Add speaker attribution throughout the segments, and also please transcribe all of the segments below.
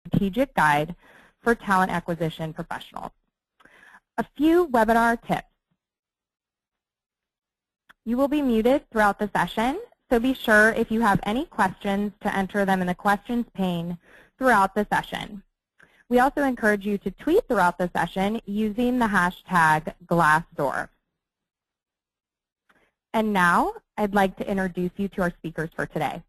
Speaker 1: strategic guide for talent acquisition professionals. A few webinar tips. You will be muted throughout the session, so be sure if you have any questions to enter them in the questions pane throughout the session. We also encourage you to tweet throughout the session using the hashtag Glassdoor. And now, I'd like to introduce you to our speakers for today.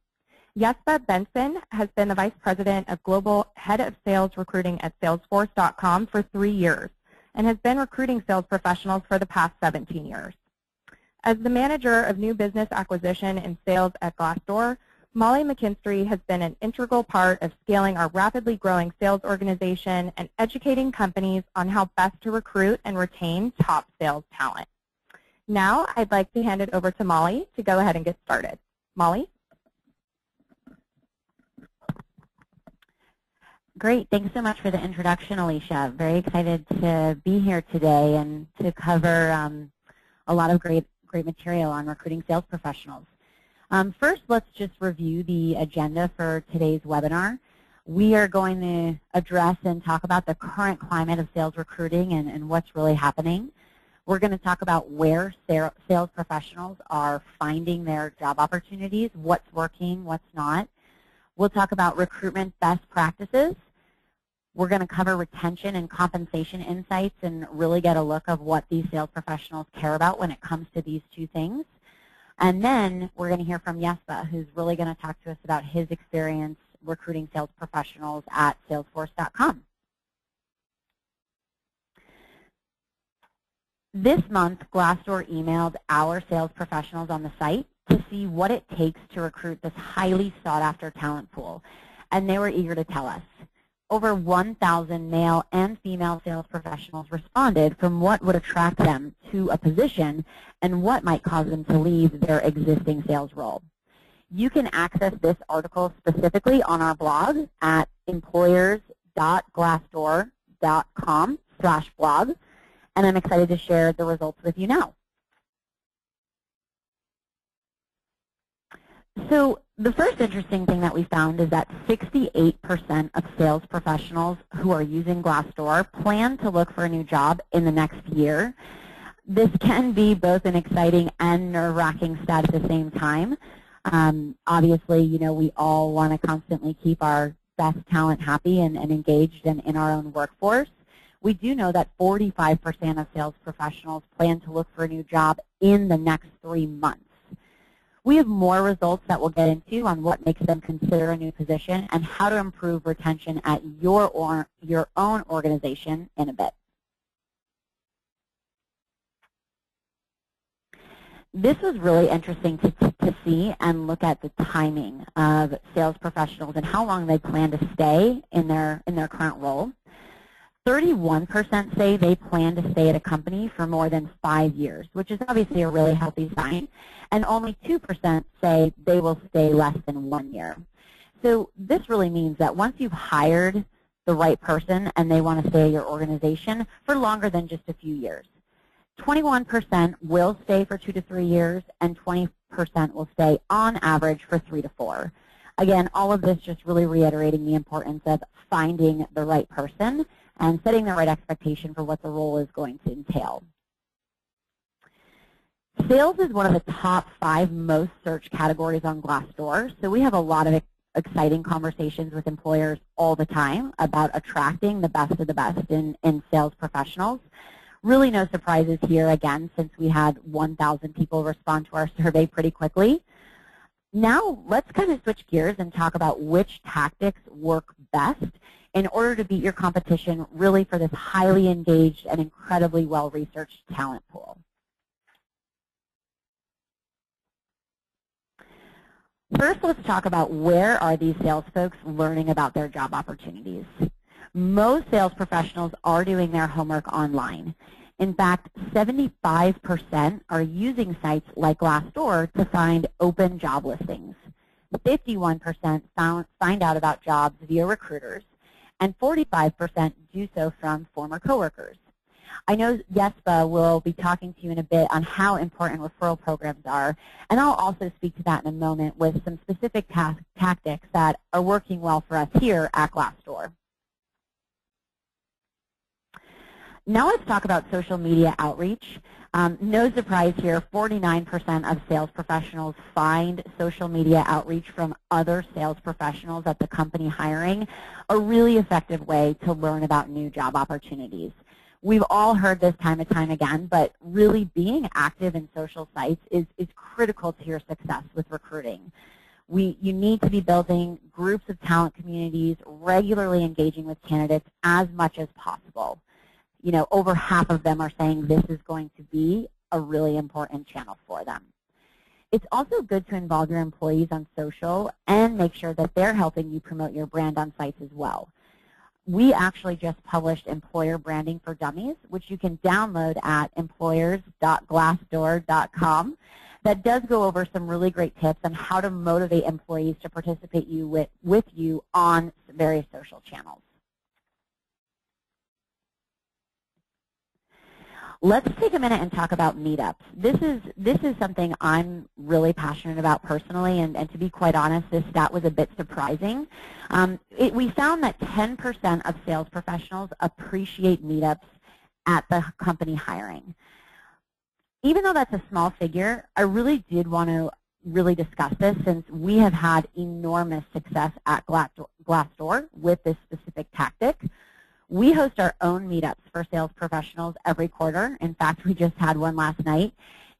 Speaker 1: Jesper Benson has been the Vice President of Global Head of Sales Recruiting at Salesforce.com for 3 years and has been recruiting sales professionals for the past 17 years. As the Manager of New Business Acquisition and Sales at Glassdoor, Molly McKinstry has been an integral part of scaling our rapidly growing sales organization and educating companies on how best to recruit and retain top sales talent. Now, I'd like to hand it over to Molly to go ahead and get started. Molly?
Speaker 2: Great. Thanks so much for the introduction, Alicia. Very excited to be here today and to cover a lot of great material on recruiting sales professionals. First, let's just review the agenda for today's webinar. We are going to address and talk about the current climate of sales recruiting and what's really happening. We're going to talk about where sales professionals are finding their job opportunities, what's working, what's not. We'll talk about recruitment best practices. We're going to cover retention and compensation insights and really get a look of what these sales professionals care about when it comes to these two things. And then we're going to hear from Jesper, who's really going to talk to us about his experience recruiting sales professionals at Salesforce.com. This month, Glassdoor emailed our sales professionals on the site to see what it takes to recruit this highly sought-after talent pool, and they were eager to tell us. Over 1,000 male and female sales professionals responded from what would attract them to a position and what might cause them to leave their existing sales role. You can access this article specifically on our blog at employers.glassdoor.com/blog, and I'm excited to share the results with you now. So the first interesting thing that we found is that 68% of sales professionals who are using Glassdoor plan to look for a new job in the next year. This can be both an exciting and nerve-wracking stat at the same time. Obviously, you know, we all want to constantly keep our best talent happy and engaged and in our own workforce. We do know that 45% of sales professionals plan to look for a new job in the next 3 months. We have more results that we'll get into on what makes them consider a new position and how to improve retention at your own organization in a bit. This was really interesting to see and look at the timing of sales professionals and how long they plan to stay in their current role. 31% say they plan to stay at a company for more than 5 years, which is obviously a really healthy sign, and only 2% say they will stay less than 1 year. So this really means that once you've hired the right person and they want to stay at your organization for longer than just a few years. 21% will stay for 2 to 3 years, and 20% will stay on average for 3 to 4. Again, all of this just really reiterating the importance of finding the right person and setting the right expectation for what the role is going to entail. Sales is one of the top 5 most searched categories on Glassdoor, so we have a lot of exciting conversations with employers all the time about attracting the best of the best in sales professionals. Really no surprises here, again, since we had 1,000 people respond to our survey pretty quickly. Now let's kind of switch gears and talk about which tactics work best in order to beat your competition really for this highly engaged and incredibly well-researched talent pool. First, let's talk about where are these sales folks learning about their job opportunities. Most sales professionals are doing their homework online. In fact, 75% are using sites like Glassdoor to find open job listings. 51% find out about jobs via recruiters, and 45% do so from former coworkers. I know Jesper will be talking to you in a bit on how important referral programs are, and I'll also speak to that in a moment with some specific tactics that are working well for us here at Glassdoor. Now let's talk about social media outreach. No surprise here, 49% of sales professionals find social media outreach from other sales professionals at the company hiring a really effective way to learn about new job opportunities. We've all heard this time and time again, but really being active in social sites is critical to your success with recruiting. You need to be building groups of talent communities, regularly engaging with candidates as much as possible. You know, over half of them are saying this is going to be a really important channel for them. It's also good to involve your employees on social and make sure that they're helping you promote your brand on sites as well. We actually just published Employer Branding for Dummies, which you can download at employers.glassdoor.com. That does go over some really great tips on how to motivate employees to participate with you on various social channels. Let's take a minute and talk about meetups. This is something I'm really passionate about personally, and to be quite honest, this stat was a bit surprising. We found that 10% of sales professionals appreciate meetups at the company hiring. Even though that's a small figure, I really did want to really discuss this since we have had enormous success at Glassdoor with this specific tactic. We host our own meetups for sales professionals every quarter. In fact, we just had one last night.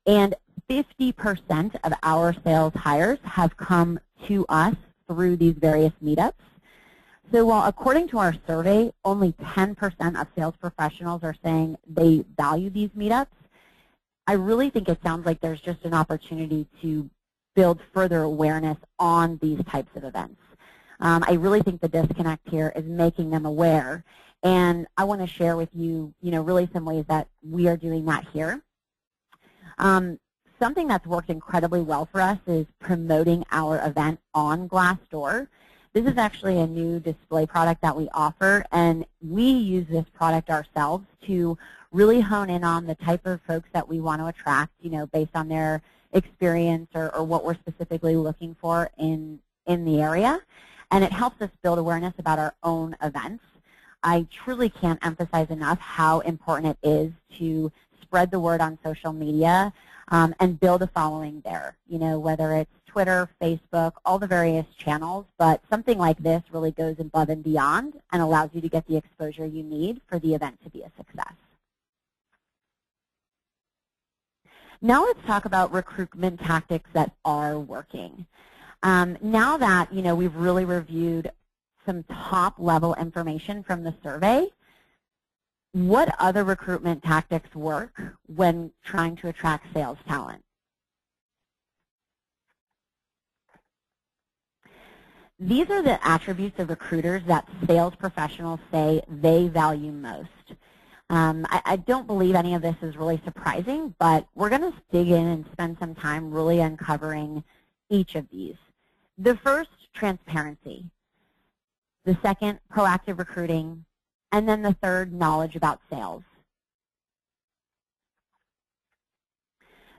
Speaker 2: And 50% of our sales hires have come to us through these various meetups. So while according to our survey, only 10% of sales professionals are saying they value these meetups, I really think it sounds like there's just an opportunity to build further awareness on these types of events. I really think the disconnect here is making them aware. And I want to share with you, really some ways that we are doing that here. Something that's worked incredibly well for us is promoting our event on Glassdoor. This is actually a new display product that we offer, and we use this product ourselves to really hone in on the type of folks that we want to attract, based on their experience or what we're specifically looking for in the area. And it helps us build awareness about our own events. I truly can't emphasize enough how important it is to spread the word on social media and build a following there, whether it's Twitter, Facebook, all the various channels, but something like this really goes above and beyond and allows you to get the exposure you need for the event to be a success. Now let's talk about recruitment tactics that are working. Now that we've really reviewed some top-level information from the survey, what other recruitment tactics work when trying to attract sales talent? These are the attributes of recruiters that sales professionals say they value most. I don't believe any of this is really surprising, but we're going to dig in and spend some time really uncovering each of these. The first, transparency. The second, proactive recruiting. And then the third, knowledge about sales.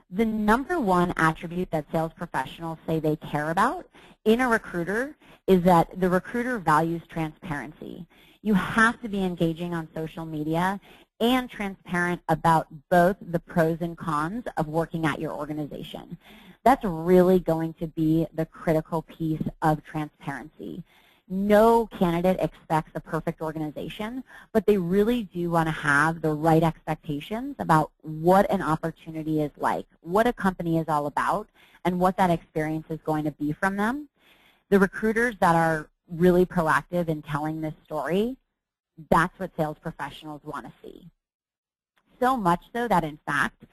Speaker 2: The number one attribute that sales professionals say they care about in a recruiter is that the recruiter values transparency. You have to be engaging on social media and transparent about both the pros and cons of working at your organization. That's really going to be the critical piece of transparency. No candidate expects a perfect organization, but they really do want to have the right expectations about what an opportunity is like, what a company is all about, and what that experience is going to be from them. The recruiters that are really proactive in telling this story, that's what sales professionals want to see. So much so that, in fact,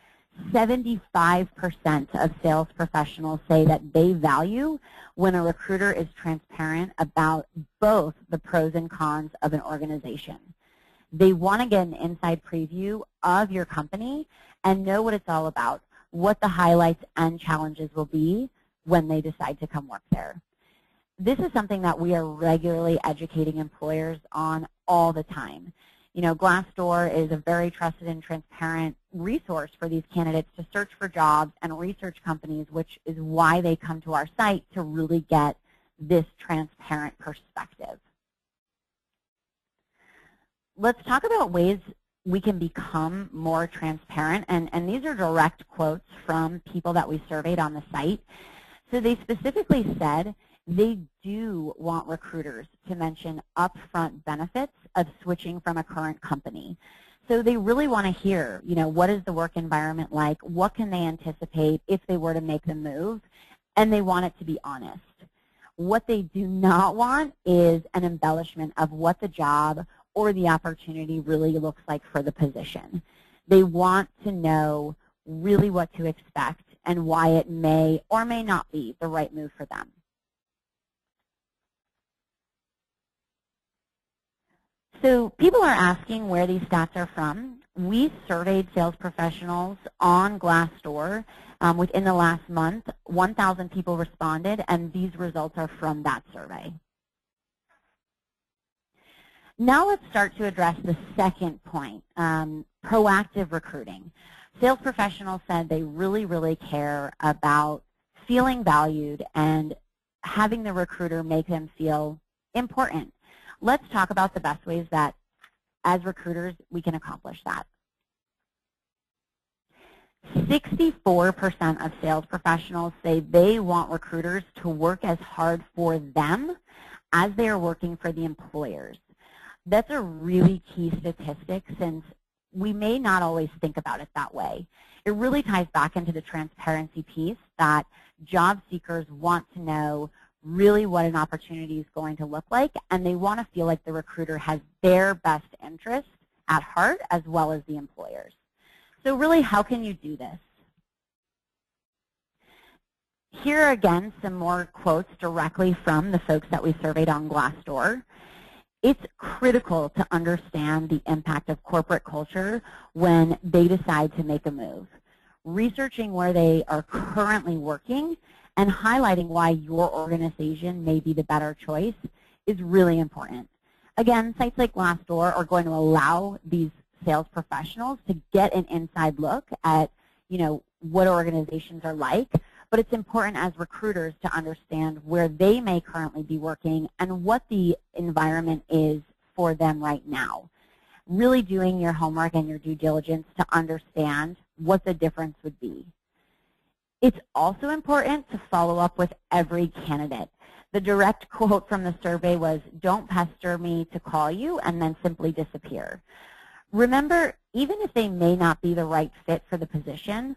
Speaker 2: 75% of sales professionals say that they value when a recruiter is transparent about both the pros and cons of an organization. They want to get an inside preview of your company and know what it's all about, what the highlights and challenges will be when they decide to come work there. This is something that we are regularly educating employers on all the time. Glassdoor is a very trusted and transparent resource for these candidates to search for jobs and research companies, which is why they come to our site to really get this transparent perspective. Let's talk about ways we can become more transparent. And these are direct quotes from people that we surveyed on the site. So they specifically said they do want recruiters to mention upfront benefits of switching from a current company. So they really want to hear, what is the work environment like? What can they anticipate if they were to make the move? And they want it to be honest. What they do not want is an embellishment of what the job or the opportunity really looks like for the position. They want to know really what to expect and why it may or may not be the right move for them. So people are asking where these stats are from. We surveyed sales professionals on Glassdoor within the last month. 1,000 people responded, and these results are from that survey. Now let's start to address the second point, proactive recruiting. Sales professionals said they really, really care about feeling valued and having the recruiter make them feel important. Let's talk about the best ways that, as recruiters, we can accomplish that. 64% of sales professionals say they want recruiters to work as hard for them as they are working for the employers. That's a really key statistic, since we may not always think about it that way. It really ties back into the transparency piece that job seekers want to know really what an opportunity is going to look like, and they want to feel like the recruiter has their best interest at heart as well as the employers. So really, how can you do this? Here are again some more quotes directly from the folks that we surveyed on Glassdoor. It's critical to understand the impact of corporate culture when they decide to make a move. Researching where they are currently working and highlighting why your organization may be the better choice is really important. Again, sites like Glassdoor are going to allow these sales professionals to get an inside look at, what organizations are like, but it's important as recruiters to understand where they may currently be working and what the environment is for them right now. Really doing your homework and your due diligence to understand what the difference would be. It's also important to follow up with every candidate. The direct quote from the survey was, "Don't pester me to call you and then simply disappear." Remember, even if they may not be the right fit for the position,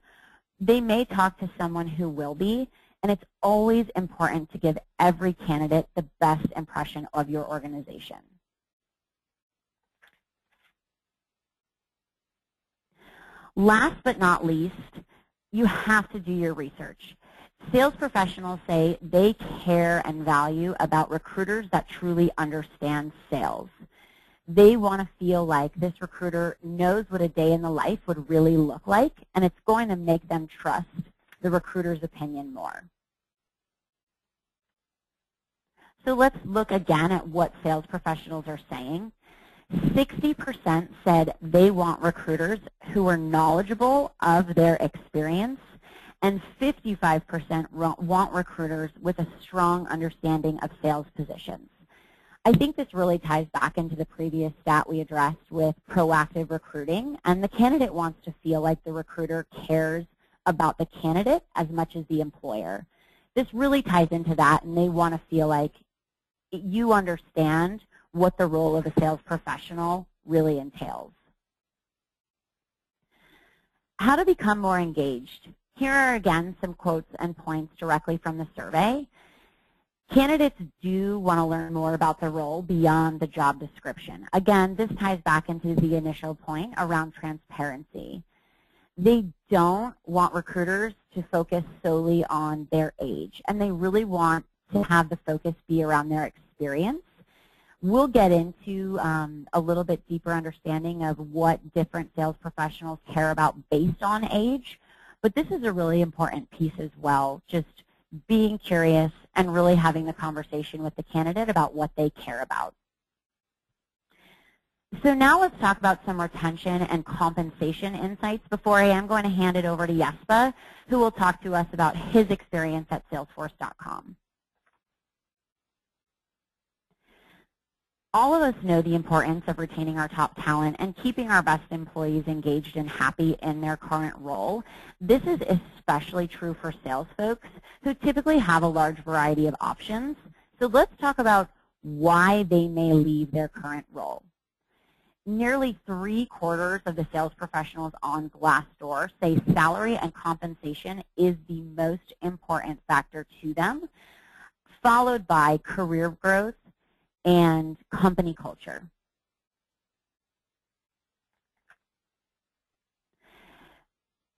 Speaker 2: they may talk to someone who will be, and it's always important to give every candidate the best impression of your organization. Last but not least, you have to do your research. Sales professionals say they care and value about recruiters that truly understand sales. They want to feel like this recruiter knows what a day in the life would really look like, and it's going to make them trust the recruiter's opinion more. So let's look again at what sales professionals are saying. 60% said they want recruiters who are knowledgeable of their experience, and 55% want recruiters with a strong understanding of sales positions. I think this really ties back into the previous stat we addressed with proactive recruiting, and the candidate wants to feel like the recruiter cares about the candidate as much as the employer. This really ties into that, and they want to feel like you understand what the role of a sales professional really entails. How to become more engaged. Here are again some quotes and points directly from the survey. Candidates do want to learn more about the role beyond the job description. Again, this ties back into the initial point around transparency. They don't want recruiters to focus solely on their age, and they really want to have the focus be around their experience. We'll get into a little bit deeper understanding of what different sales professionals care about based on age, but this is a really important piece as well, just being curious and really having the conversation with the candidate about what they care about. So now let's talk about some retention and compensation insights before I am going to hand it over to Jesper, who will talk to us about his experience at Salesforce.com. all of us know the importance of retaining our top talent and keeping our best employees engaged and happy in their current role. This is especially true for sales folks who typically have a large variety of options. So let's talk about why they may leave their current role. Nearly 3/4 of the sales professionals on Glassdoor say salary and compensation is the most important factor to them, followed by career growth and company culture.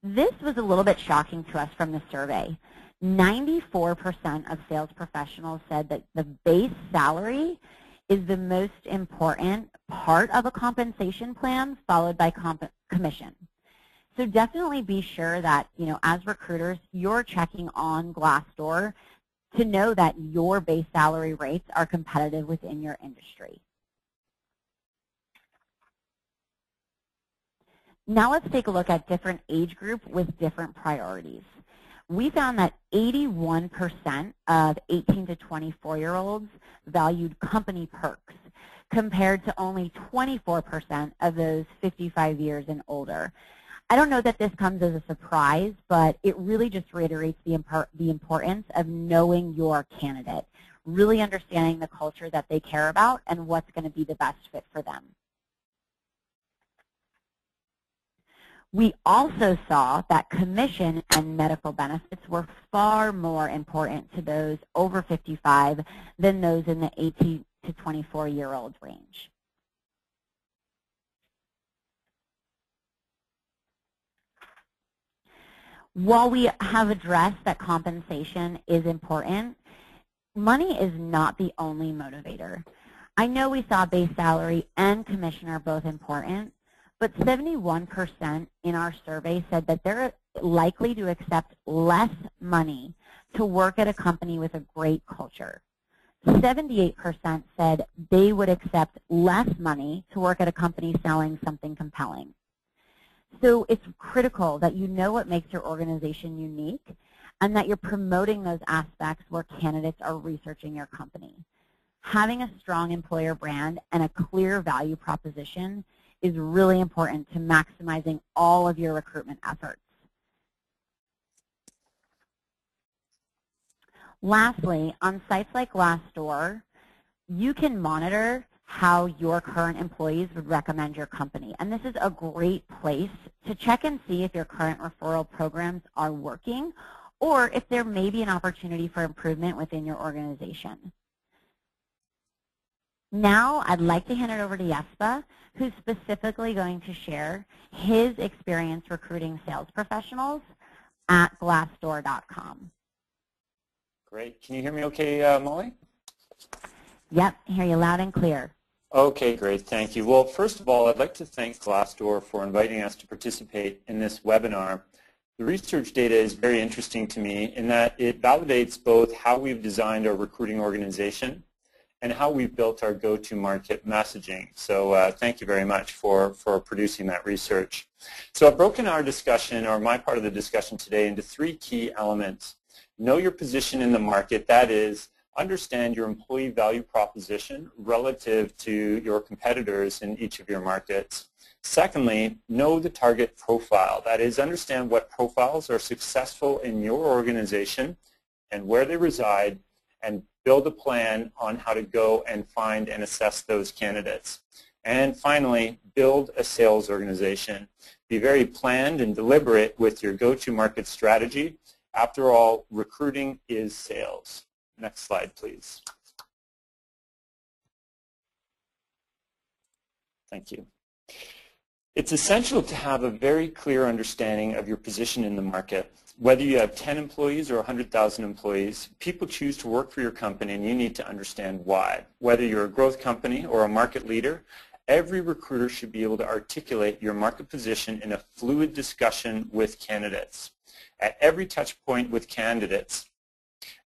Speaker 2: This was a little bit shocking to us from the survey. 94% of sales professionals said that the base salary is the most important part of a compensation plan, followed by commission. So definitely be sure that, as recruiters, you're checking on Glassdoor to know that your base salary rates are competitive within your industry. Now let's take a look at different age group with different priorities. We found that 81% of 18 to 24-year-olds valued company perks, compared to only 24% of those 55 years and older. I don't know that this comes as a surprise, but it really just reiterates the importance of knowing your candidate, really understanding the culture that they care about and what's going to be the best fit for them. We also saw that commission and medical benefits were far more important to those over 55 than those in the 18 to 24-year-old range. While we have addressed that compensation is important, money is not the only motivator. I know we saw base salary and commission are both important, but 71% in our survey said that they're likely to accept less money to work at a company with a great culture. 78% said they would accept less money to work at a company selling something compelling. So it's critical that you know what makes your organization unique and that you're promoting those aspects where candidates are researching your company. Having a strong employer brand and a clear value proposition is really important to maximizing all of your recruitment efforts. Lastly, on sites like Glassdoor, you can monitor how your current employees would recommend your company. And this is a great place to check and see if your current referral programs are working or if there may be an opportunity for improvement within your organization. Now, I'd like to hand it over to Jesper, who's specifically going to share his experience recruiting sales professionals at Glassdoor.com.
Speaker 3: Great. Can you hear me okay, Molly?
Speaker 2: Yep, hear you loud and clear.
Speaker 3: Okay, great. Thank you. Well, first of all, I'd like to thank Glassdoor for inviting us to participate in this webinar. The research data is very interesting to me in that it validates both how we've designed our recruiting organization and how we've built our go-to-market messaging. So thank you very much for producing that research. So I've broken our discussion, or my part of the discussion today, into 3 key elements. Know your position in the market, that is, understand your employee value proposition relative to your competitors in each of your markets. Secondly, know the target profile, that is, understand what profiles are successful in your organization and where they reside, and build a plan on how to go and find and assess those candidates. And finally, build a sales organization. Be very planned and deliberate with your go-to-market strategy. After all, recruiting is sales. Next slide, please. Thank you. It's essential to have a very clear understanding of your position in the market. Whether you have 10 employees or 100,000 employees, people choose to work for your company, and you need to understand why. Whether you're a growth company or a market leader, every recruiter should be able to articulate your market position in a fluid discussion with candidates. At every touch point with candidates,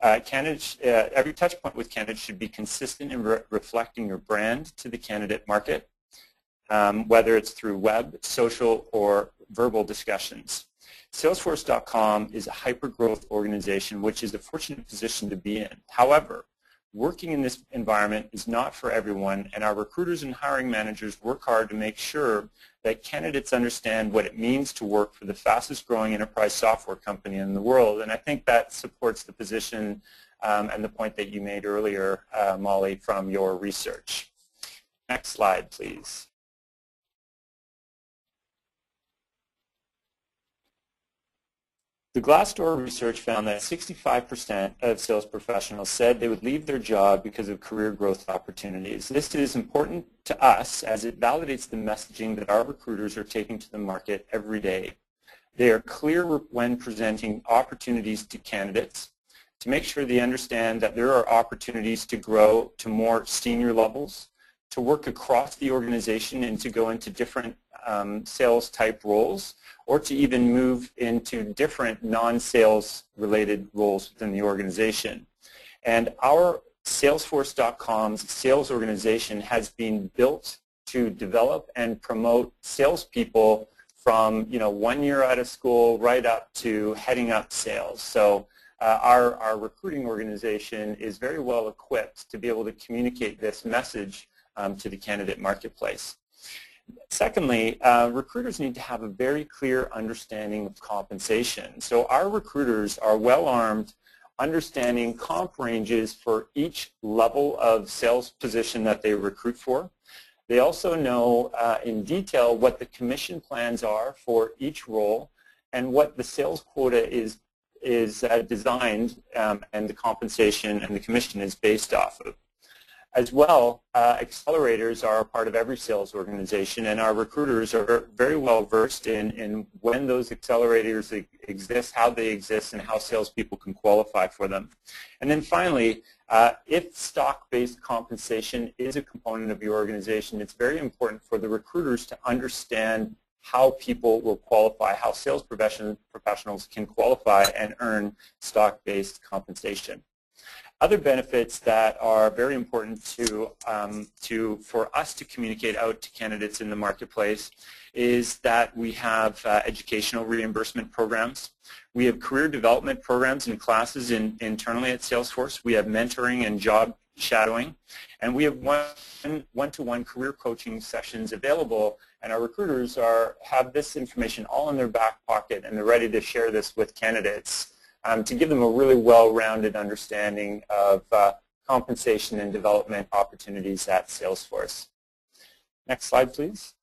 Speaker 3: every touch point with candidates should be consistent in reflecting your brand to the candidate market, whether it's through web, social, or verbal discussions. Salesforce.com is a hyper-growth organization, which is a fortunate position to be in. However, working in this environment is not for everyone, and our recruiters and hiring managers work hard to make sure that candidates understand what it means to work for the fastest growing enterprise software company in the world. And I think that supports the position and the point that you made earlier, Molly, from your research. Next slide, please. The Glassdoor research found that 65% of sales professionals said they would leave their job because of career growth opportunities. This is important to us as it validates the messaging that our recruiters are taking to the market every day. They are clear when presenting opportunities to candidates to make sure they understand that there are opportunities to grow to more senior levels, to work across the organization and to go into different sales type roles, or to even move into different non-sales related roles within the organization. And our Salesforce.com's sales organization has been built to develop and promote salespeople from 1 year out of school right up to heading up sales. So our recruiting organization is very well equipped to be able to communicate this message to the candidate marketplace. Secondly, recruiters need to have a very clear understanding of compensation. So our recruiters are well armed understanding comp ranges for each level of sales position that they recruit for. They also know in detail what the commission plans are for each role and what the sales quota is designed and the compensation and the commission is based off of. As well, accelerators are a part of every sales organization, and our recruiters are very well versed in when those accelerators exist, how they exist, and how salespeople can qualify for them. And then finally, if stock-based compensation is a component of your organization, it's very important for the recruiters to understand how people will qualify, how sales professionals can qualify and earn stock-based compensation. Other benefits that are very important for us to communicate out to candidates in the marketplace is that we have educational reimbursement programs. We have career development programs and classes internally at Salesforce. We have mentoring and job shadowing. And we have one-to-one career coaching sessions available, and our recruiters have this information all in their back pocket, and they're ready to share this with candidates to give them a really well-rounded understanding of compensation and development opportunities at Salesforce. Next slide, please.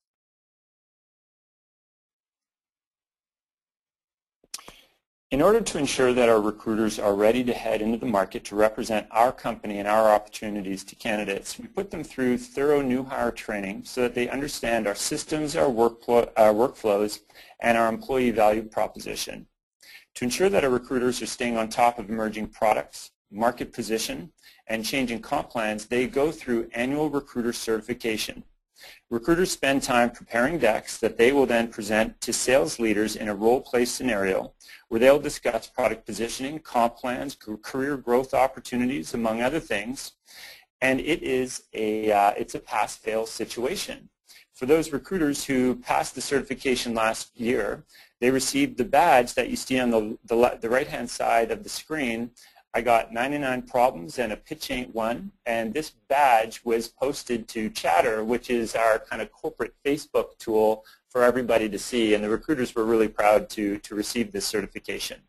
Speaker 3: In order to ensure that our recruiters are ready to head into the market to represent our company and our opportunities to candidates, we put them through thorough new hire training so that they understand our systems, our workflows, and our employee value proposition. To ensure that our recruiters are staying on top of emerging products, market position, and changing comp plans, they go through annual recruiter certification. Recruiters spend time preparing decks that they will then present to sales leaders in a role-play scenario where they'll discuss product positioning, comp plans, career growth opportunities, among other things. And it's a pass-fail situation. For those recruiters who passed the certification last year, they received the badge that you see on the right-hand side of the screen. I got 99 problems and a pitch ain't one, and this badge was posted to Chatter, which is our kind of corporate Facebook tool for everybody to see, and the recruiters were really proud to receive this certification.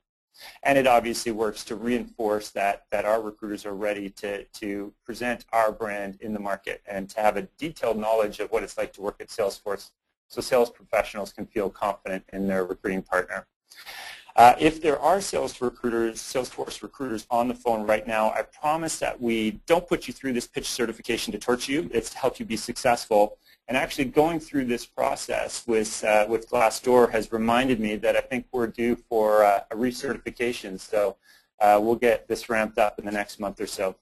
Speaker 3: And it obviously works to reinforce that our recruiters are ready to present our brand in the market and to have a detailed knowledge of what it's like to work at Salesforce so sales professionals can feel confident in their recruiting partner. If there are Salesforce recruiters on the phone right now, I promise that we don't put you through this pitch certification to torture you. It's to help you be successful. And actually going through this process with Glassdoor has reminded me that I think we're due for a recertification. So we'll get this ramped up in the next month or so.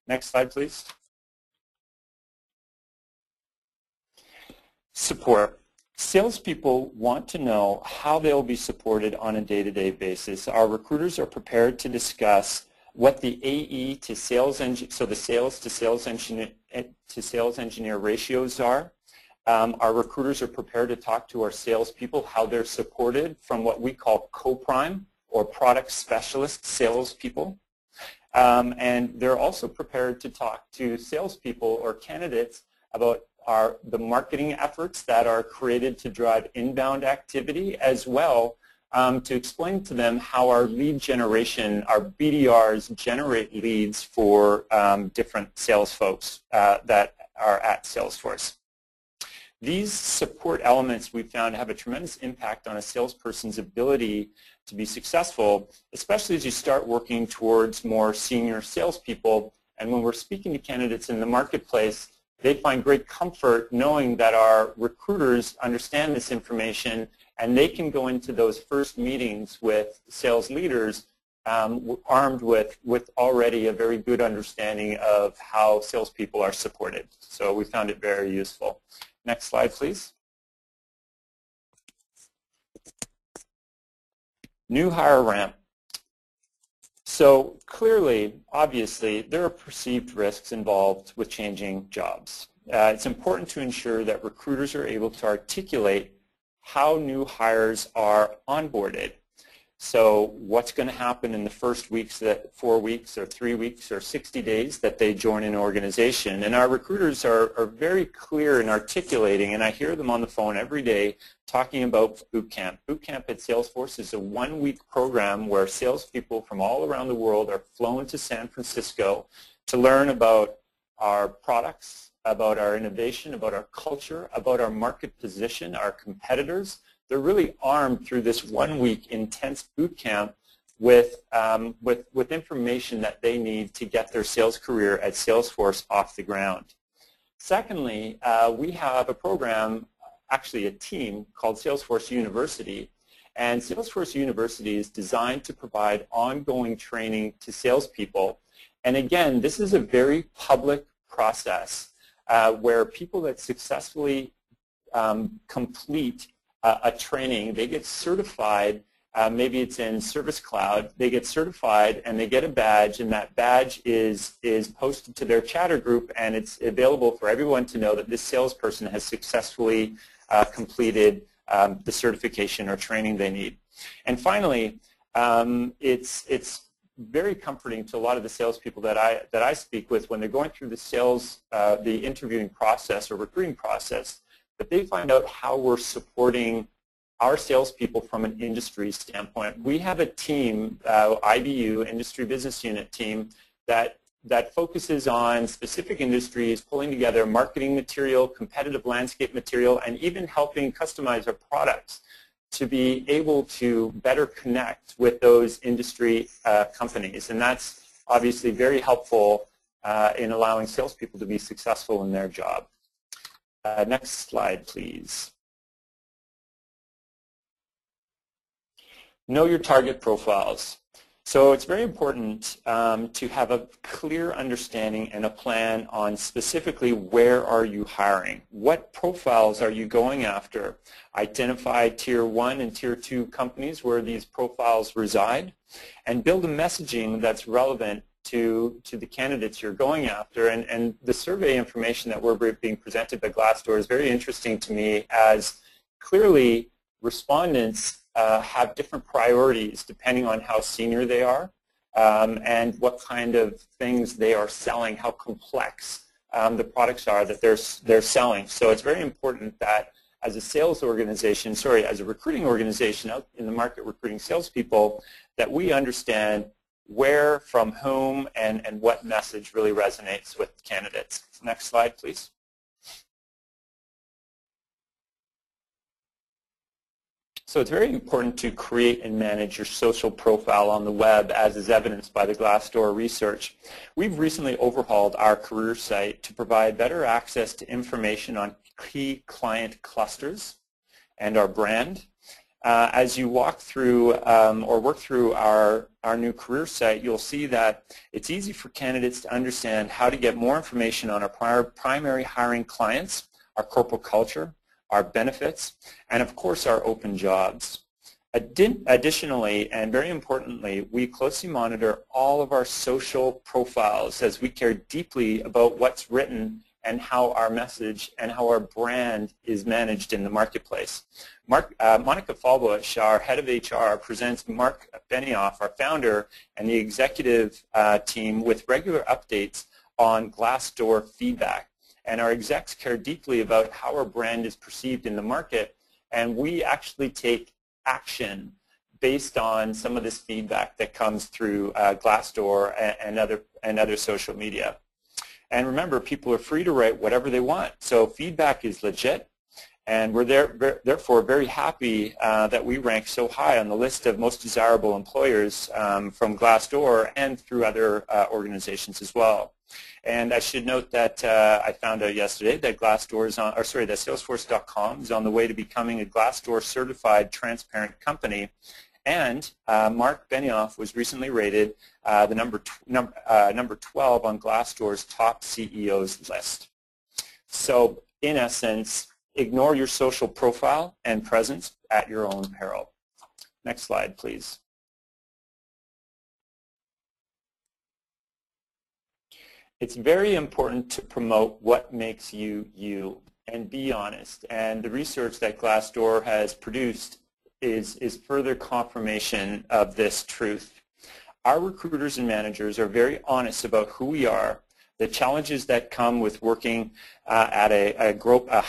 Speaker 3: Next slide, please. Support. Salespeople want to know how they'll be supported on a day-to-day basis. Our recruiters are prepared to discuss what the AE to sales engineer, so the sales to sales engineer ratios are. Our recruiters are prepared to talk to our salespeople how they're supported from what we call co-prime or product specialist salespeople. And they're also prepared to talk to salespeople or candidates about the marketing efforts that are created to drive inbound activity, as well to explain to them how our lead generation, our BDRs, generate leads for different sales folks that are at Salesforce. These support elements we found have a tremendous impact on a salesperson's ability to be successful, especially as you start working towards more senior salespeople. And when we're speaking to candidates in the marketplace, they find great comfort knowing that our recruiters understand this information, and they can go into those first meetings with sales leaders armed with already a very good understanding of how salespeople are supported. So we found it very useful. Next slide, please. New hire ramp. So clearly, obviously, there are perceived risks involved with changing jobs. It's important to ensure that recruiters are able to articulate how new hires are onboarded. So what's going to happen in the first weeks, 4 weeks or 3 weeks or 60 days that they join an organization. And our recruiters are very clear in articulating, and I hear them on the phone every day talking about boot camp. Boot camp at Salesforce is a 1-week program where salespeople from all around the world are flown to San Francisco to learn about our products, about our innovation, about our culture, about our market position, our competitors. They're really armed through this 1-week intense boot camp with information that they need to get their sales career at Salesforce off the ground. Secondly, we have a program, actually a team, called Salesforce University. And Salesforce University is designed to provide ongoing training to salespeople. And again, this is a very public process where people that successfully complete a training, they get certified, maybe it's in Service Cloud, they get certified and they get a badge, and that badge is posted to their chatter group, and it's available for everyone to know that this salesperson has successfully completed the certification or training they need. And finally, it's very comforting to a lot of the salespeople that I speak with when they're going through the interviewing process or recruiting process, that they find out how we're supporting our salespeople from an industry standpoint. We have a team, IBU, Industry Business Unit team, that focuses on specific industries, pulling together marketing material, competitive landscape material, and even helping customize our products to be able to better connect with those industry companies. And that's obviously very helpful in allowing salespeople to be successful in their job. Next slide, please. Know your target profiles. So it's very important to have a clear understanding and a plan on specifically where are you hiring. What profiles are you going after? Identify Tier 1 and Tier 2 companies where these profiles reside, and build a messaging that's relevant to the candidates you're going after. And the survey information that we're being presented by Glassdoor is very interesting to me, as clearly respondents have different priorities depending on how senior they are and what kind of things they are selling, how complex the products are that they're selling. So it's very important that as a sales organization, as a recruiting organization out in the market recruiting salespeople, that we understand where, from whom, and what message really resonates with candidates. Next slide, please. So it's very important to create and manage your social profile on the web, as is evidenced by the Glassdoor research. We've recently overhauled our career site to provide better access to information on key client clusters and our brand. As you walk through or work through our new career site, you'll see that it's easy for candidates to understand how to get more information on our primary hiring clients, our corporate culture, our benefits, and of course our open jobs. Additionally, and very importantly, we closely monitor all of our social profiles, as we care deeply about what's written and how our message and how our brand is managed in the marketplace. Monica Falbo, our head of HR, presents Mark Benioff, our founder, and the executive team with regular updates on Glassdoor feedback. And our execs care deeply about how our brand is perceived in the market, and we actually take action based on some of this feedback that comes through Glassdoor and other social media. And remember, people are free to write whatever they want, so feedback is legit. And we're therefore very happy that we rank so high on the list of most desirable employers from Glassdoor and through other organizations as well. And I should note that I found out yesterday that Glassdoor is on, or sorry, that Salesforce.com is on the way to becoming a Glassdoor certified transparent company. And Mark Benioff was recently rated the number 12 on Glassdoor's top CEOs list. So in essence, ignore your social profile and presence at your own peril. Next slide, please. It's very important to promote what makes you you and be honest. And the research that Glassdoor has produced is further confirmation of this truth. Our recruiters and managers are very honest about who we are, the challenges that come with working at a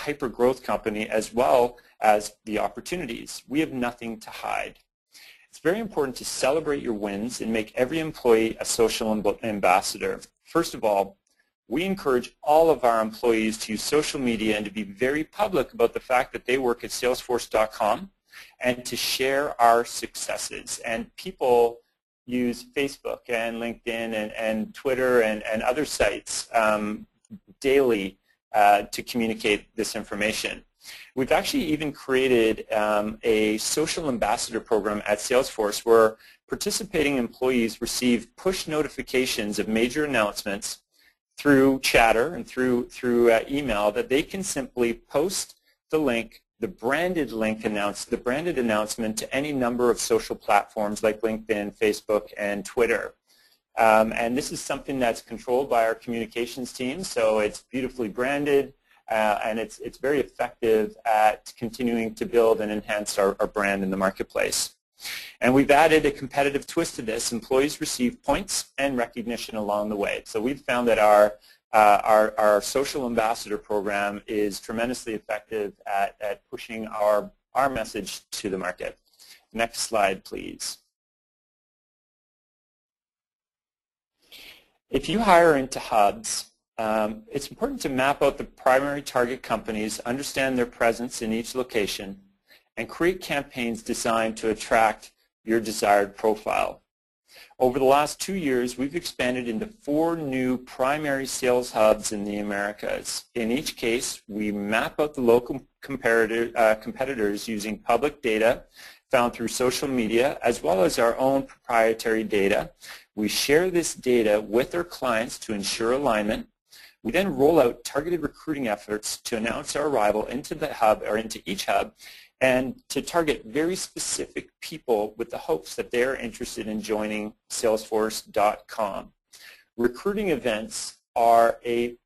Speaker 3: hyper-growth company, as well as the opportunities. We have nothing to hide. It's very important to celebrate your wins and make every employee a social ambassador. First of all, we encourage all of our employees to use social media and to be very public about the fact that they work at Salesforce.com and to share our successes. And people use Facebook and LinkedIn and Twitter and other sites daily to communicate this information. We've actually even created a social ambassador program at Salesforce where participating employees receive push notifications of major announcements through Chatter and through email that they can simply post the link, the branded announcement to any number of social platforms like LinkedIn, Facebook, and Twitter. And this is something that's controlled by our communications team, so it's beautifully branded, and it's very effective at continuing to build and enhance our brand in the marketplace. And we've added a competitive twist to this. Employees receive points and recognition along the way. So we've found that our social ambassador program is tremendously effective at pushing our message to the market. Next slide, please. If you hire into hubs, it's important to map out the primary target companies, understand their presence in each location, and create campaigns designed to attract your desired profile. Over the last 2 years, we've expanded into 4 new primary sales hubs in the Americas. In each case, we map out the local competitors using public data found through social media, as well as our own proprietary data. We share this data with our clients to ensure alignment. We then roll out targeted recruiting efforts to announce our arrival into the hub or into each hub, and to target very specific people with the hopes that they're interested in joining Salesforce.com. Recruiting events are a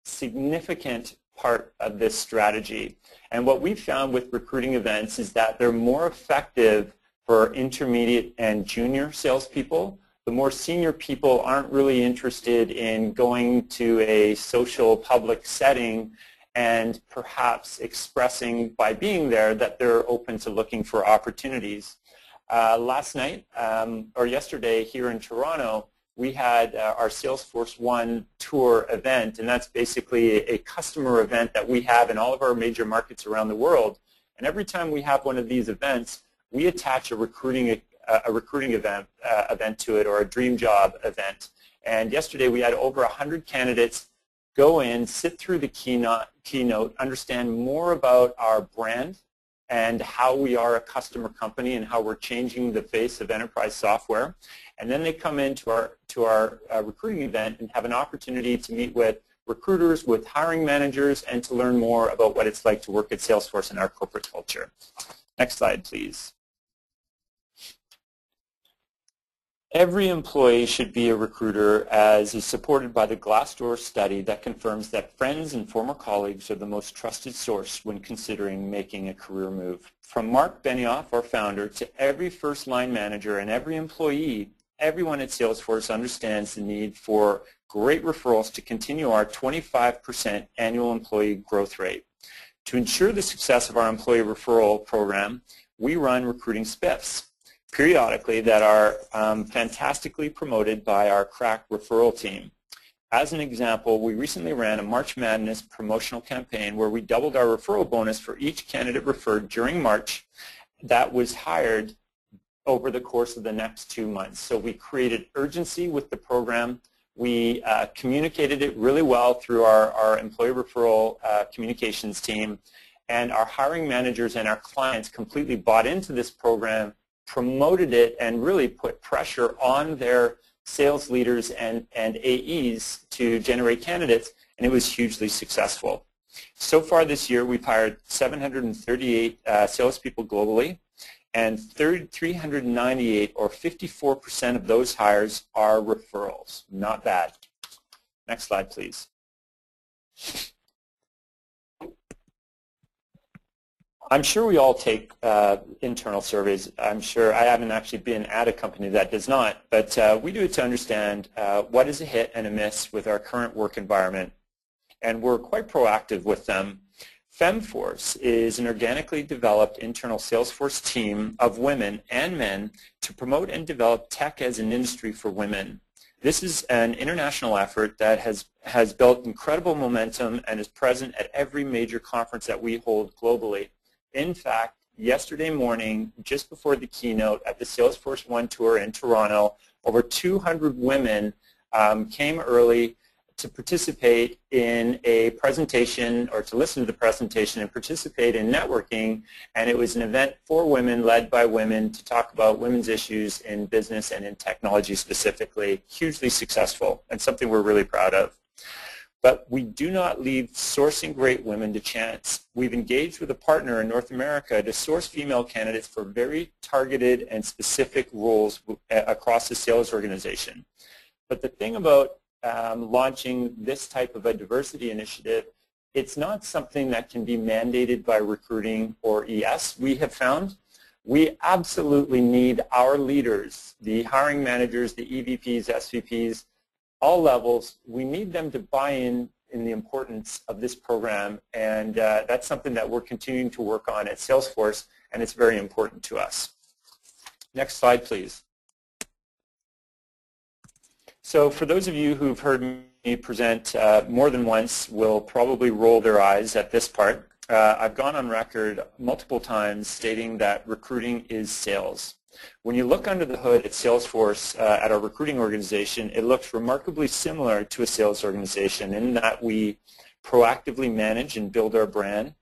Speaker 3: significant part of this strategy. And what we've found with recruiting events is that they're more effective for intermediate and junior salespeople. The more senior people aren't really interested in going to a social public setting and perhaps expressing by being there that they're open to looking for opportunities. Last night, or yesterday here in Toronto, we had our Salesforce One Tour event, and that's basically a customer event that we have in all of our major markets around the world. And every time we have one of these events, we attach a recruiting event to it, or a dream job event. And yesterday we had over 100 candidates go in, sit through the keynote, understand more about our brand and how we are a customer company and how we're changing the face of enterprise software. And then they come into our recruiting event and have an opportunity to meet with recruiters, with hiring managers, and to learn more about what it's like to work at Salesforce and our corporate culture. Next slide, please. Every employee should be a recruiter, as is supported by the Glassdoor study that confirms that friends and former colleagues are the most trusted source when considering making a career move. From Mark Benioff, our founder, to every first-line manager and every employee, everyone at Salesforce understands the need for great referrals to continue our 25% annual employee growth rate. To ensure the success of our employee referral program, we run recruiting spiffs periodically that are fantastically promoted by our crack referral team. As an example, we recently ran a March Madness promotional campaign where we doubled our referral bonus for each candidate referred during March that was hired over the course of the next 2 months. So we created urgency with the program. We communicated it really well through our employee referral communications team, and our hiring managers and our clients completely bought into this program, promoted it, and really put pressure on their sales leaders and AEs to generate candidates, and it was hugely successful. So far this year, we've hired 738 salespeople globally, and 398, or 54% of those hires, are referrals. Not bad. Next slide, please. I'm sure we all take internal surveys. I'm sure I haven't actually been at a company that does not, but we do it to understand what is a hit and a miss with our current work environment, and we're quite proactive with them. FemForce is an organically developed internal Salesforce team of women and men to promote and develop tech as an industry for women. This is an international effort that has built incredible momentum and is present at every major conference that we hold globally. In fact, yesterday morning, just before the keynote at the Salesforce One Tour in Toronto, over 200 women came early to participate in a presentation, or to listen to the presentation and participate in networking, and it was an event for women, led by women, to talk about women's issues in business and in technology specifically. Hugely successful, and something we're really proud of. But we do not leave sourcing great women to chance. We've engaged with a partner in North America to source female candidates for very targeted and specific roles across the sales organization. But the thing about launching this type of a diversity initiative, it's not something that can be mandated by recruiting or ES. We have found we absolutely need our leaders, the hiring managers, the EVPs, SVPs, all levels. We need them to buy in the importance of this program, and that's something that we're continuing to work on at Salesforce, and it's very important to us. Next slide, please. So for those of you who've heard me present more than once will probably roll their eyes at this part. I've gone on record multiple times stating that recruiting is sales. When you look under the hood at Salesforce, at our recruiting organization, it looks remarkably similar to a sales organization in that we proactively manage and build our brand.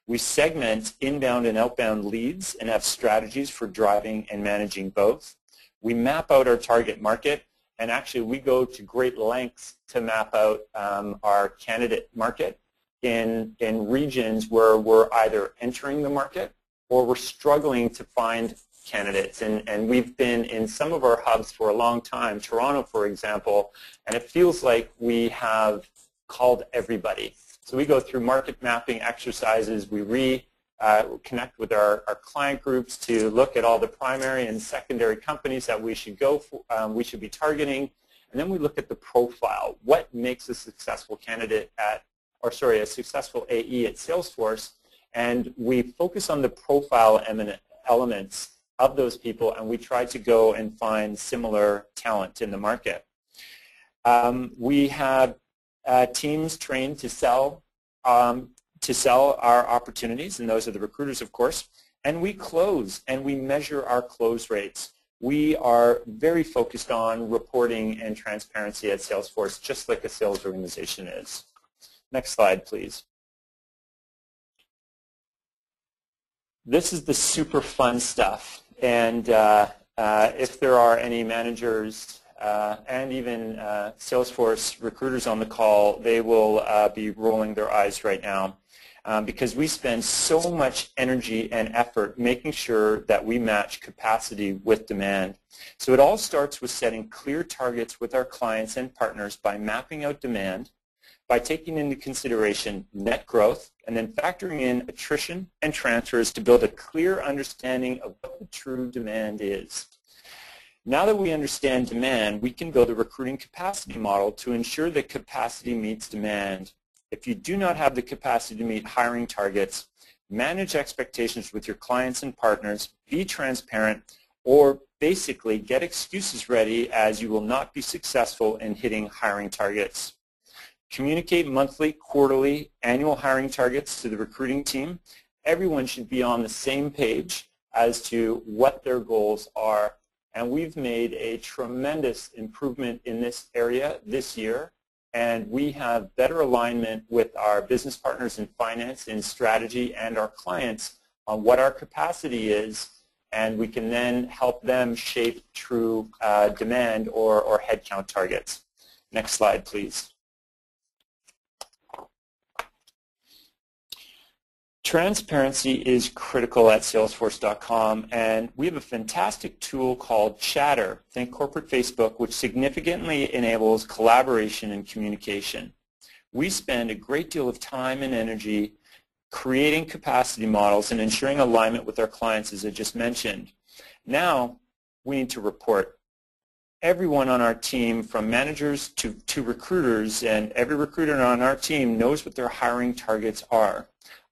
Speaker 3: We segment inbound and outbound leads and have strategies for driving and managing both. We map out our target market, and actually we go to great lengths to map out our candidate market in regions where we're either entering the market or we're struggling to find candidates. And we've been in some of our hubs for a long time, Toronto for example, and it feels like we have called everybody. So we go through market mapping exercises, we connect with our client groups to look at all the primary and secondary companies that we should go for, we should be targeting, and then we look at the profile. What makes a successful candidate a successful AE at Salesforce, and we focus on the profile elements of those people, and we try to go and find similar talent in the market. We have teams trained to sell our opportunities, and those are the recruiters, of course, and we close and we measure our close rates. We are very focused on reporting and transparency at Salesforce, just like a sales organization is. Next slide, please. This is the super fun stuff, and if there are any managers and even Salesforce recruiters on the call, they will be rolling their eyes right now. because we spend so much energy and effort making sure that we match capacity with demand. So it all starts with setting clear targets with our clients and partners by mapping out demand, by taking into consideration net growth, and then factoring in attrition and transfers to build a clear understanding of what the true demand is. Now that we understand demand, we can build a recruiting capacity model to ensure that capacity meets demand. If you do not have the capacity to meet hiring targets, manage expectations with your clients and partners, be transparent, or basically get excuses ready as you will not be successful in hitting hiring targets. Communicate monthly, quarterly, annual hiring targets to the recruiting team. Everyone should be on the same page as to what their goals are. And we've made a tremendous improvement in this area this year. And we have better alignment with our business partners in finance, in strategy, and our clients on what our capacity is. And we can then help them shape true demand or headcount targets. Next slide, please. Transparency is critical at Salesforce.com, and we have a fantastic tool called Chatter, think corporate Facebook, which significantly enables collaboration and communication. We spend a great deal of time and energy creating capacity models and ensuring alignment with our clients, as I just mentioned. Now, we need to report. Everyone on our team, from managers to recruiters, and every recruiter on our team knows what their hiring targets are.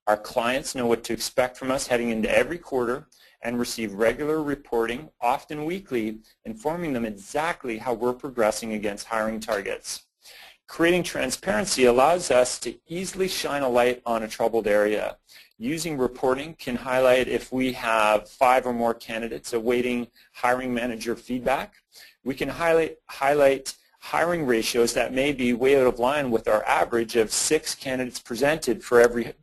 Speaker 3: Our clients know what to expect from us heading into every quarter and receive regular reporting, often weekly, informing them exactly how we're progressing against hiring targets. Creating transparency allows us to easily shine a light on a troubled area. Using reporting can highlight if we have 5 or more candidates awaiting hiring manager feedback. We can highlight hiring ratios that may be way out of line with our average of 6 candidates presented for every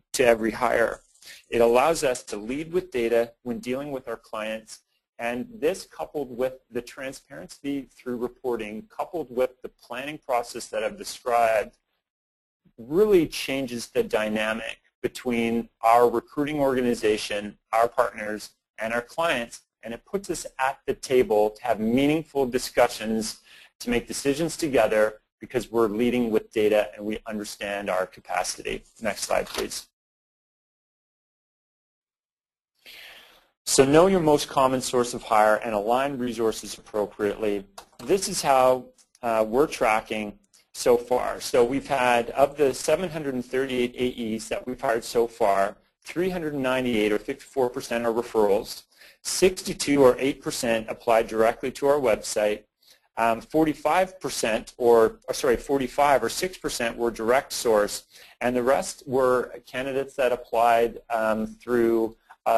Speaker 3: hire. It allows us to lead with data when dealing with our clients, and this, coupled with the transparency through reporting, coupled with the planning process that I've described, really changes the dynamic between our recruiting organization, our partners, and our clients, and it puts us at the table to have meaningful discussions, to make decisions together, because we're leading with data and we understand our capacity. Next slide, please. So know your most common source of hire and align resources appropriately. This is how we're tracking so far. So we've had, of the 738 AEs that we've hired so far, 398 or 54% are referrals, 62 or 8% applied directly to our website, 45 or 6% were direct source, and the rest were candidates that applied through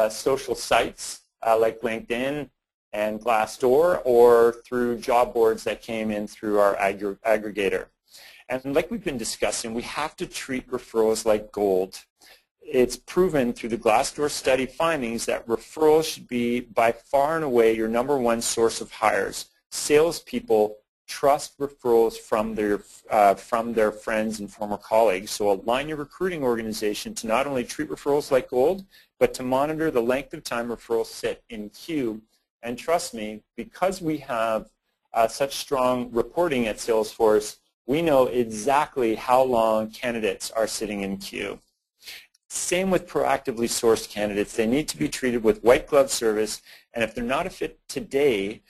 Speaker 3: social sites like LinkedIn and Glassdoor, or through job boards that came in through our aggregator. And like we've been discussing, we have to treat referrals like gold. It's proven through the Glassdoor study findings that referrals should be by far and away your #1 source of hires. Salespeople trust referrals from their friends and former colleagues. So align your recruiting organization to not only treat referrals like gold, but to monitor the length of time referrals sit in queue. And trust me, because we have such strong reporting at Salesforce, we know exactly how long candidates are sitting in queue. Same with proactively sourced candidates. They need to be treated with white glove service, and if they're not a fit today,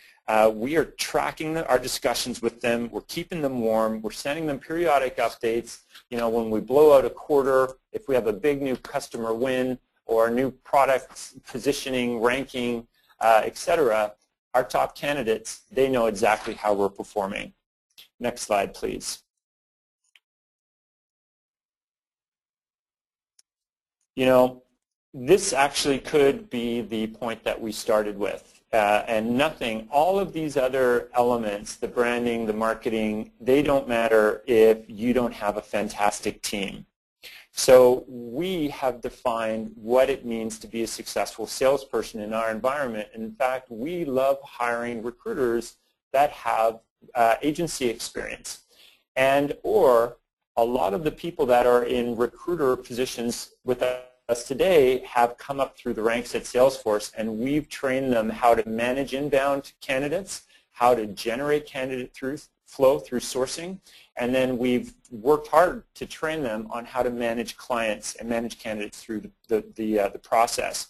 Speaker 3: we are tracking our discussions with them. We're keeping them warm. We're sending them periodic updates. You know, when we blow out a quarter, if we have a big new customer win or new product positioning, ranking, etc., our top candidates, they know exactly how we're performing. Next slide, please. You know, this actually could be the point that we started with. And nothing, all of these other elements, the branding, the marketing, they don't matter if you don't have a fantastic team. So we have defined what it means to be a successful salesperson in our environment. In fact, we love hiring recruiters that have agency experience and or a lot of the people that are in recruiter positions with us today have come up through the ranks at Salesforce, and we've trained them how to manage inbound candidates, how to generate candidate flow through sourcing, and then we've worked hard to train them on how to manage clients and manage candidates through the process.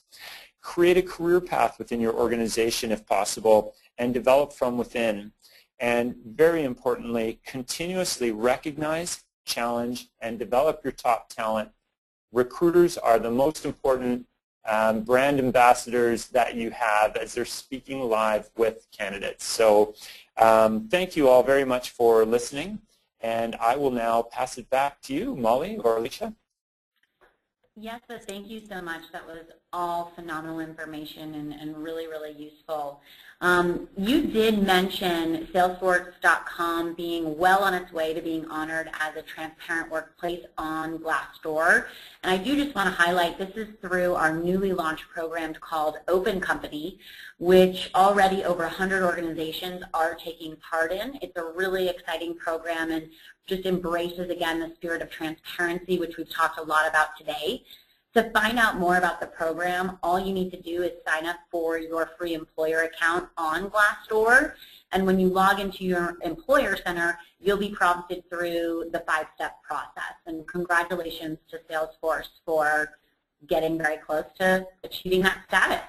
Speaker 3: Create a career path within your organization if possible, and develop from within. And very importantly, continuously recognize, challenge, and develop your top talent. Recruiters are the most important brand ambassadors that you have as they're speaking live with candidates. So thank you all very much for listening, and I will now pass it back to you, Molly or Alicia.
Speaker 2: Yes, but thank you so much. That was all phenomenal information and really, really useful. You did mention Salesforce.com being well on its way to being honored as a transparent workplace on Glassdoor. And I do just want to highlight this is through our newly launched program called Open Company, which already over 100 organizations are taking part in. It's a really exciting program and just embraces, again, the spirit of transparency, which we've talked a lot about today. To find out more about the program, all you need to do is sign up for your free employer account on Glassdoor. And when you log into your Employer Center, you'll be prompted through the 5-step process. And congratulations to Salesforce for getting very close to achieving that status.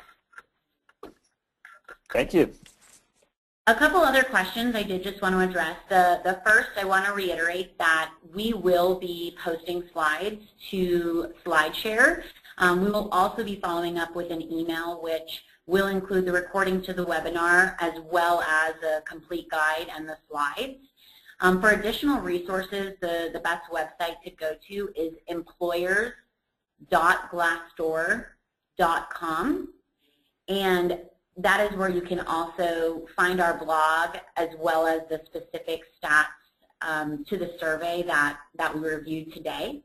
Speaker 3: Thank you.
Speaker 2: A couple other questions I did just want to address. The first, I want to reiterate that we will be posting slides to SlideShare. We will also be following up with an email which will include the recording to the webinar as well as a complete guide and the slides. For additional resources, the best website to go to is employers.glassdoor.com, and that is where you can also find our blog as well as the specific stats to the survey that we reviewed today.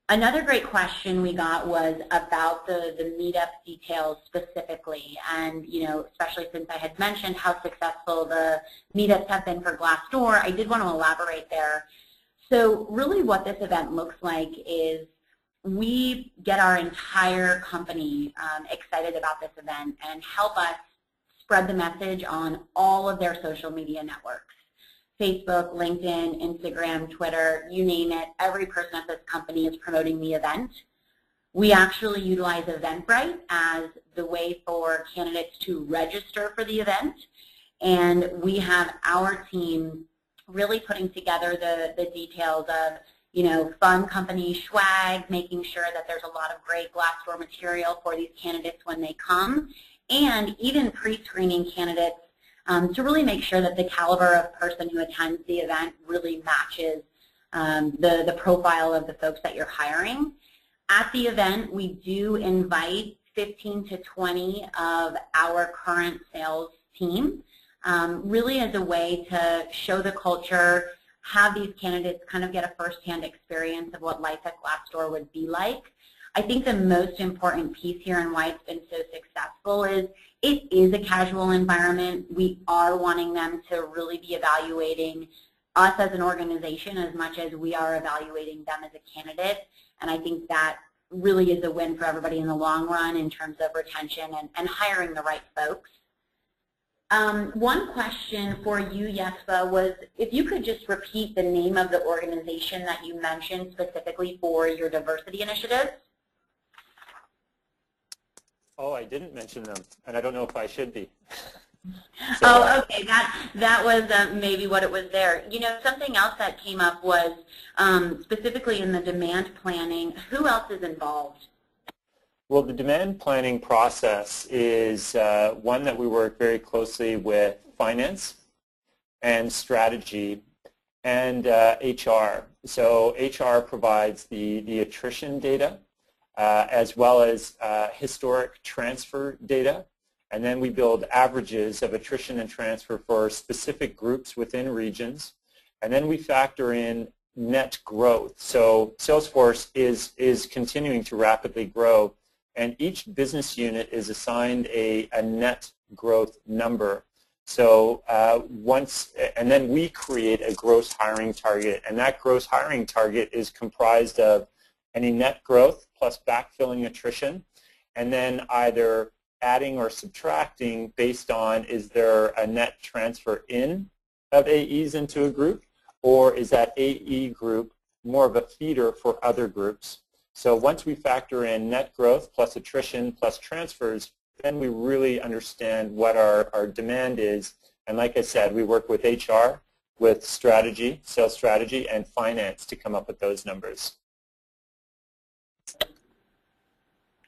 Speaker 2: Another great question we got was about the meetup details specifically, and especially since I had mentioned how successful the meetups have been for Glassdoor, I did want to elaborate there. So really what this event looks like is we get our entire company excited about this event and help us spread the message on all of their social media networks. Facebook, LinkedIn, Instagram, Twitter, you name it, every person at this company is promoting the event. We actually utilize Eventbrite as the way for candidates to register for the event, and we have our team really putting together the details of fun company swag, making sure that there's a lot of great Glassdoor material for these candidates when they come, and even pre-screening candidates to really make sure that the caliber of person who attends the event really matches the profile of the folks that you're hiring. At the event, we do invite 15 to 20 of our current sales team, really as a way to show the culture, have these candidates kind of get a first-hand experience of what life at Glassdoor would be like. I think the most important piece here and why it's been so successful is it is a casual environment. We are wanting them to really be evaluating us as an organization as much as we are evaluating them as a candidate, and I think that really is a win for everybody in the long run in terms of retention and hiring the right folks. One question for you, Jesper, was if you could just repeat the name of the organization that you mentioned specifically for your diversity initiatives.
Speaker 3: Oh, I didn't mention them, and I don't know if I should be.
Speaker 2: Oh, okay. That was maybe what it was there. Something else that came up was specifically in the demand planning, who else is involved?
Speaker 3: Well, the demand planning process is one that we work very closely with finance and strategy and HR. So HR provides the attrition data as well as historic transfer data. And then we build averages of attrition and transfer for specific groups within regions. And then we factor in net growth. So Salesforce is continuing to rapidly grow, and each business unit is assigned a net growth number. So and then we create a gross hiring target, and that gross hiring target is comprised of any net growth plus backfilling attrition, and then either adding or subtracting based on is there a net transfer in of AEs into a group, or is that AE group more of a feeder for other groups. So once we factor in net growth plus attrition plus transfers, then we really understand what our demand is. And like I said, we work with HR, with strategy, sales strategy, and finance to come up with those numbers.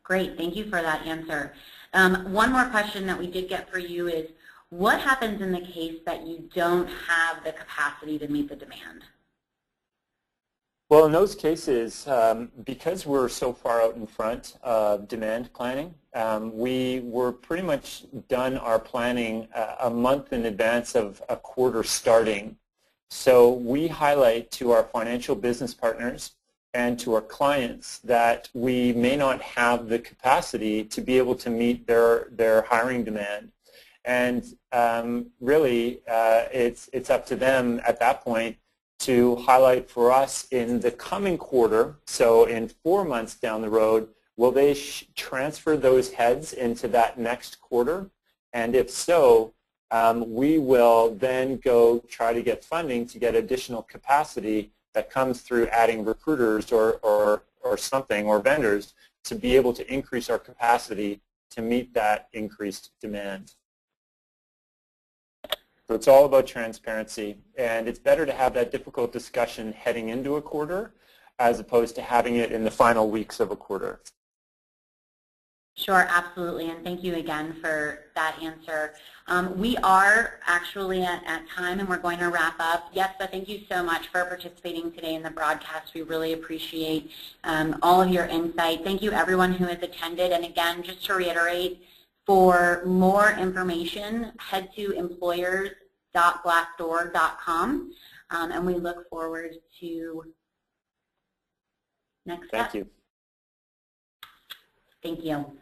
Speaker 2: Great, thank you for that answer. One more question that we did get for you is, what happens in the case that you don't have the capacity to meet the demand?
Speaker 3: Well, in those cases, because we're so far out in front of demand planning, we were pretty much done our planning a month in advance of a quarter starting. So we highlight to our financial business partners and to our clients that we may not have the capacity to be able to meet their hiring demand. And really, it's up to them at that point to highlight for us in the coming quarter, so in 4 months down the road, will they transfer those heads into that next quarter? And if so, we will then go try to get funding to get additional capacity that comes through adding recruiters or something, or vendors, to be able to increase our capacity to meet that increased demand. So it's all about transparency, and it's better to have that difficult discussion heading into a quarter as opposed to having it in the final weeks of a quarter.
Speaker 2: Sure, absolutely, and thank you again for that answer. We are actually at time, and we're going to wrap up. Jesper, thank you so much for participating today in the broadcast. We really appreciate all of your insight. Thank you, everyone who has attended, and again, just to reiterate, for more information, head to employers.glassdoor.com, and we look forward to next step.
Speaker 3: Thank you.
Speaker 2: Thank you.